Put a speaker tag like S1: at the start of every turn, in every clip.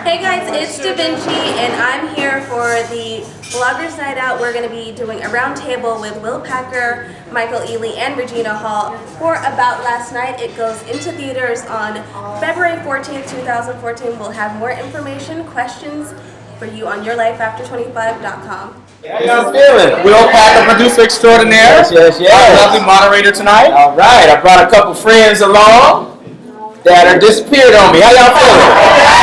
S1: Hey guys, it's Da Vinci, and I'm here for the Bloggers Night Out. We're going to be doing a roundtable with Will Packer, Michael Ealy, and Regina Hall for About Last Night. It goes into theaters on February 14th, 2014. We'll have more information, questions for you on yourlifeafter25.com.
S2: How y'all feeling? Will Packer, producer extraordinaire.
S3: Yes.
S2: Our lovely moderator tonight.
S3: All right, I brought a couple friends along that are disappeared on me. How y'all feeling?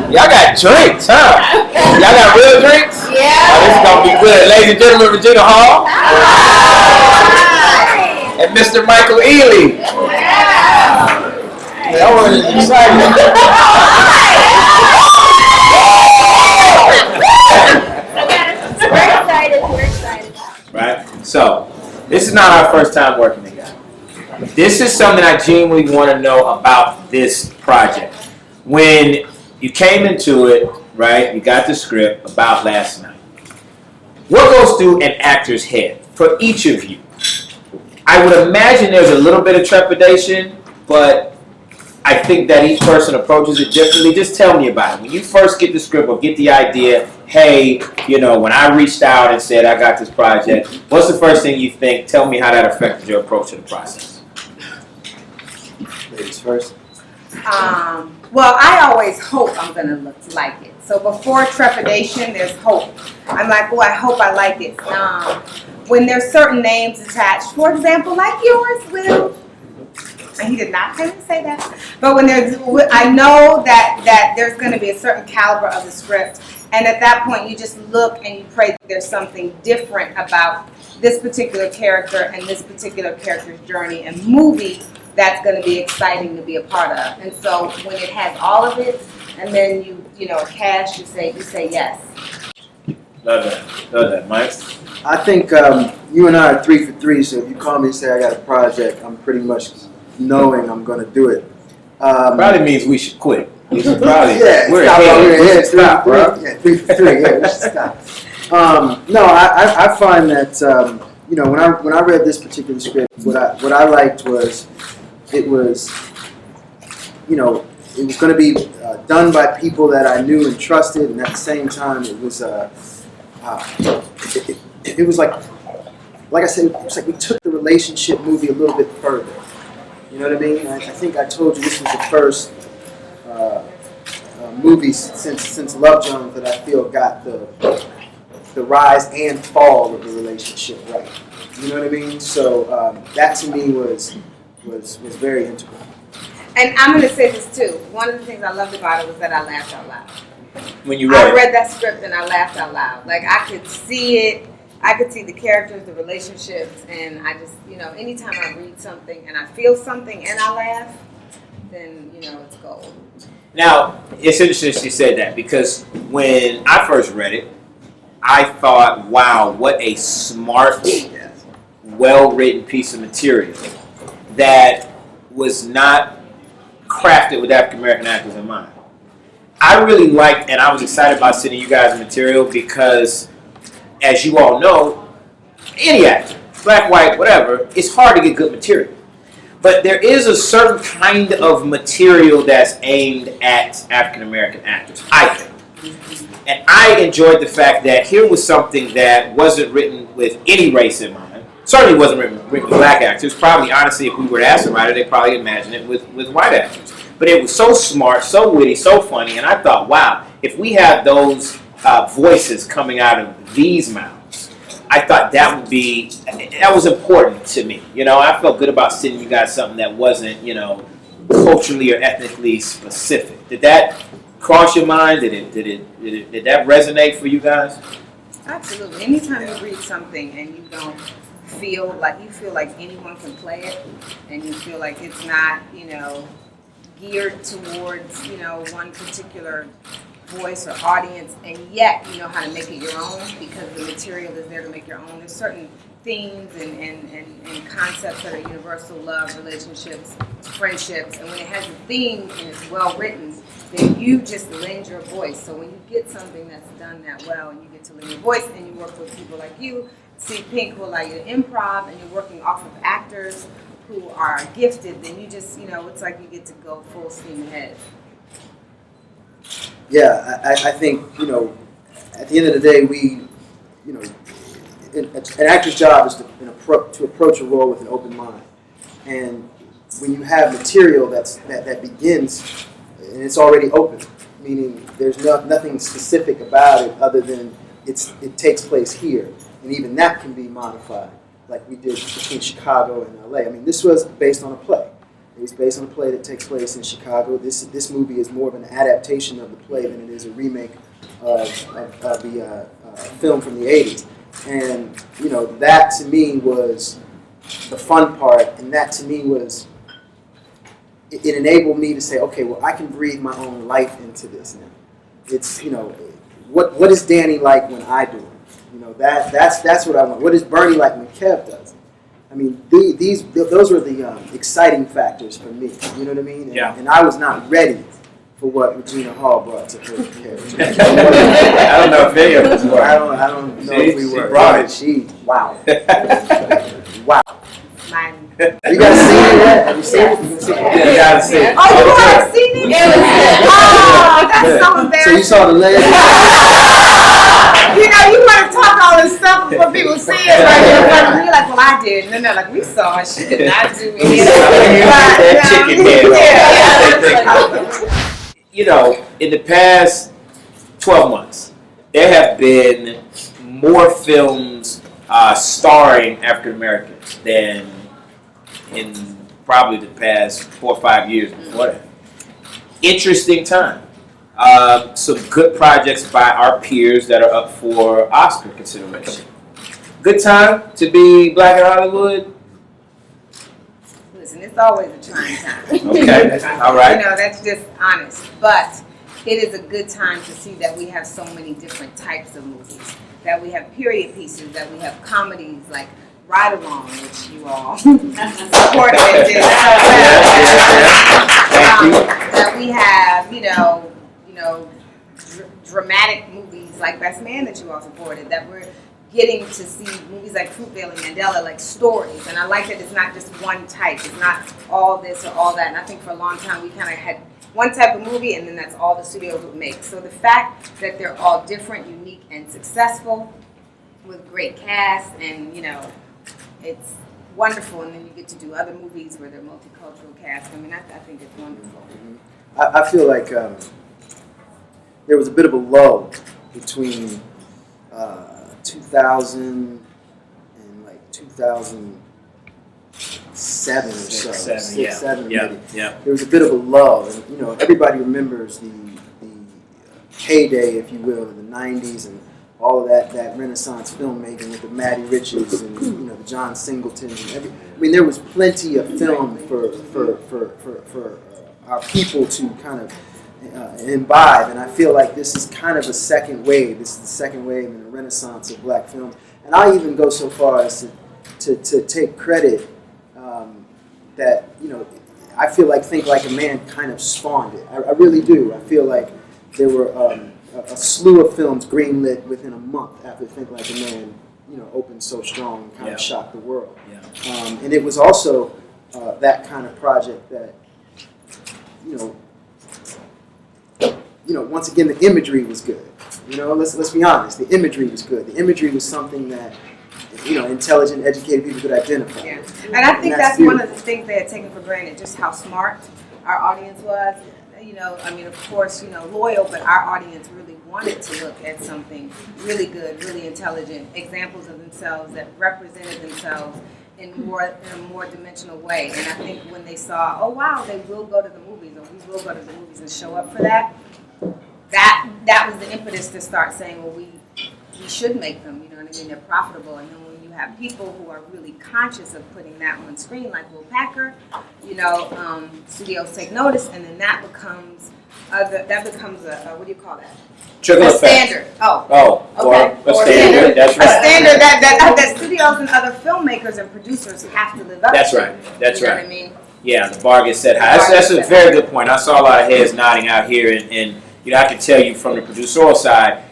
S3: Y'all got drinks, huh? Y'all got real drinks?
S4: Yeah.
S3: Oh, this is gonna be good. Ladies and gentlemen, Regina Hall. And Mr. Michael Ealy. That one is exciting.
S4: We're excited.
S3: Right? So, this is not our first time working together. This is something I genuinely want to know about this project. When you came into it, right, you got the script About Last Night. What goes through an actor's head for each of you? I would imagine there's a little bit of trepidation, but I think that each person approaches it differently. Just tell me about it. When you first get the script or get the idea, hey, when I reached out and said I got this project, what's the first thing you think? Tell me how that affected your approach to the process. Ladies first.
S4: Well, I always hope I'm going to look like it. So before trepidation, there's hope. I'm like, oh, I hope I like it. When there's certain names attached, for example, like yours, Will. And he did not say that. But when I know that there's going to be a certain caliber of the script. And at that point, you just look and you pray that there's something different about this particular character and this particular character's journey and movie that's going to be exciting to be a part of. And so when it has all of it, and then you cast, you say yes.
S3: Love that, Mike.
S5: I think you and I are 3 for 3. So if you call me and say I got a project, I'm pretty much knowing I'm going to do it.
S3: Probably means we should quit. We should probably.
S5: Yeah,
S3: we're ahead. We should stop, bro.
S5: Yeah, 3 for 3. Yeah, we should stop. No, I find that when I read this particular script, what I liked was it was going to be done by people that I knew and trusted, and at the same time it was it was like I said, it was like we took the relationship movie a little bit further. You know what I mean? I think I told you this was the first movie since Love Jones that I feel got the rise and fall of the relationship right. You know what I mean? So that to me was very integral.
S4: And I'm going to say this too. One of the things I loved about it was that I laughed out loud.
S3: When you read
S4: I read that script and I laughed out loud. Like I could see it. I could see the characters, the relationships, and I just, anytime I read something and I feel something and I laugh, then, it's gold.
S3: Now, it's interesting you said that because when I first read it, I thought, wow, what a smart, well-written piece of material that was not crafted with African-American actors in mind. I really liked, and I was excited about sending you guys material because, as you all know, any actor, black, white, whatever, it's hard to get good material. But there is a certain kind of material that's aimed at African-American actors, I think. And I enjoyed the fact that here was something that wasn't written with any race in mind. Certainly wasn't written with black actors. Probably, honestly, if we were to ask a writer, they'd probably imagine it with white actors. But it was so smart, so witty, so funny, and I thought, wow, if we have those voices coming out of these mouths, I thought that was important to me. I felt good about sending you guys something that wasn't, culturally or ethnically specific. Did that cross your mind? Did that resonate for you guys?
S4: Absolutely. Anytime you read something and you don't feel like anyone can play it, and you feel like it's not, geared towards, one particular voice or audience, and yet you know how to make it your own because the material is there to make your own. There's certain themes and concepts that are universal: love, relationships, friendships, and when it has a theme and it's well written, then you just lend your voice. So when you get something that's done that well and you get to lend your voice and you work with people like you, See Pink, who allow you to improv, and you're working off of actors who are gifted, then you just, it's like you get to go full steam ahead.
S5: Yeah, I think, at the end of the day, an actor's job is to approach a role with an open mind. And when you have material that begins and it's already open, meaning there's nothing specific about it other than it takes place here, and even that can be modified, like we did between Chicago and LA. I mean, this was based on a play. It was based on a play that takes place in Chicago. This movie is more of an adaptation of the play than it is a remake of the film from the 80s. And, that to me was the fun part, and that to me was, it enabled me to say, okay, well, I can breathe my own life into this now. It's, what is Danny like when I do it? That's what I want. What is Bernie like when Kev does it? I mean, those were the exciting factors for me. You know what I mean? And I was not ready for what Regina Hall brought to her character.
S3: I don't know if any of us were.
S5: I don't know if we were.
S3: She brought it.
S5: Wow. Wow.
S4: Mine.
S5: You guys seen it yet? Have you seen it? You
S3: gotta see it.
S4: Oh, you haven't seen it? Oh, that's so embarrassing.
S5: So you saw the lady?
S4: You want to talk all this stuff before people see it, right? You're like, well, I did. And then they're like, we saw it. She did not do it.
S3: Chicken head. In the past 12 months, there have been more films starring African Americans than in probably the past 4 or 5 years before that. Interesting time. Some good projects by our peers that are up for Oscar consideration. Good time to be Black in Hollywood.
S4: Listen, it's always a trying time.
S3: Okay, all right.
S4: That's just honest. But it is a good time to see that we have so many different types of movies. That we have period pieces, that we have comedies like Ride Along, which you all supported and did. That we have, dramatic movies like Best Man that you all supported. That we're getting to see movies like Fruitvale and Mandela, like stories. And I like that it's not just one type. It's not all this or all that. And I think for a long time we kind of had one type of movie and then that's all the studios would make. So the fact that they're all different, unique, and successful with great cast and, it's wonderful. And then you get to do other movies where they're multicultural cast. I mean, I think it's wonderful.
S5: I feel like there was a bit of a lull between 2000 and like 2007 or so. Seven, maybe. There was a bit of a lull, and everybody remembers the heyday, if you will, in the '90s and all of that Renaissance filmmaking with the Matty Riches and the John Singletons and there was plenty of film for our people to kind of imbibe, and I feel like this is kind of a second wave. This is the second wave in the renaissance of black films, and I even go so far as to take credit that I feel like Think Like a Man kind of spawned it. I really do. I feel like there were a slew of films greenlit within a month after Think Like a Man opened so strong and kind of shocked the world. And it was also that kind of project that once again, the imagery was good. Let's be honest. The imagery was good. The imagery was something that, intelligent, educated people could identify.
S4: Yeah. And I think that's one of the things they had taken for granted, just how smart our audience was. Of course, loyal, but our audience really wanted to look at something really good, really intelligent, examples of themselves that represented themselves in a more dimensional way. And I think when they saw, oh wow, they will go to the movies, or we will go to the movies and show up for that, that was the impetus to start saying, well, we should make them, they're profitable. And then when you have people who are really conscious of putting that on screen, like Will Packer, studios take notice, and then that becomes a what do you call that?
S3: Trickle effect.
S4: Standard. Okay.
S3: A standard. That's right.
S4: A standard that studios and other filmmakers and producers have to live up to.
S3: That's right. That's right.
S4: What I mean?
S3: Yeah, the bar gets set high. That's a very good point. I saw a lot of heads nodding out here, and I can tell you from the producerial side,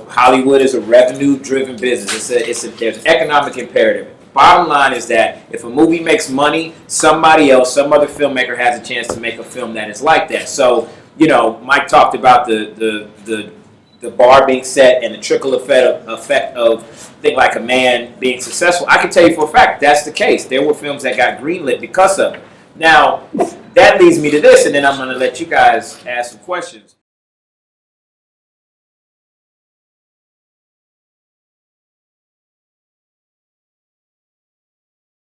S3: Hollywood is a revenue-driven business. There's an economic imperative. Bottom line is that if a movie makes money, somebody else, some other filmmaker has a chance to make a film that is like that. So you know, Mike talked about the bar being set and the trickle effect of thing like A Man being successful. I can tell you for a fact that's the case. There were films that got greenlit because of it. Now, that leads me to this, and then I'm going to let you guys ask some questions.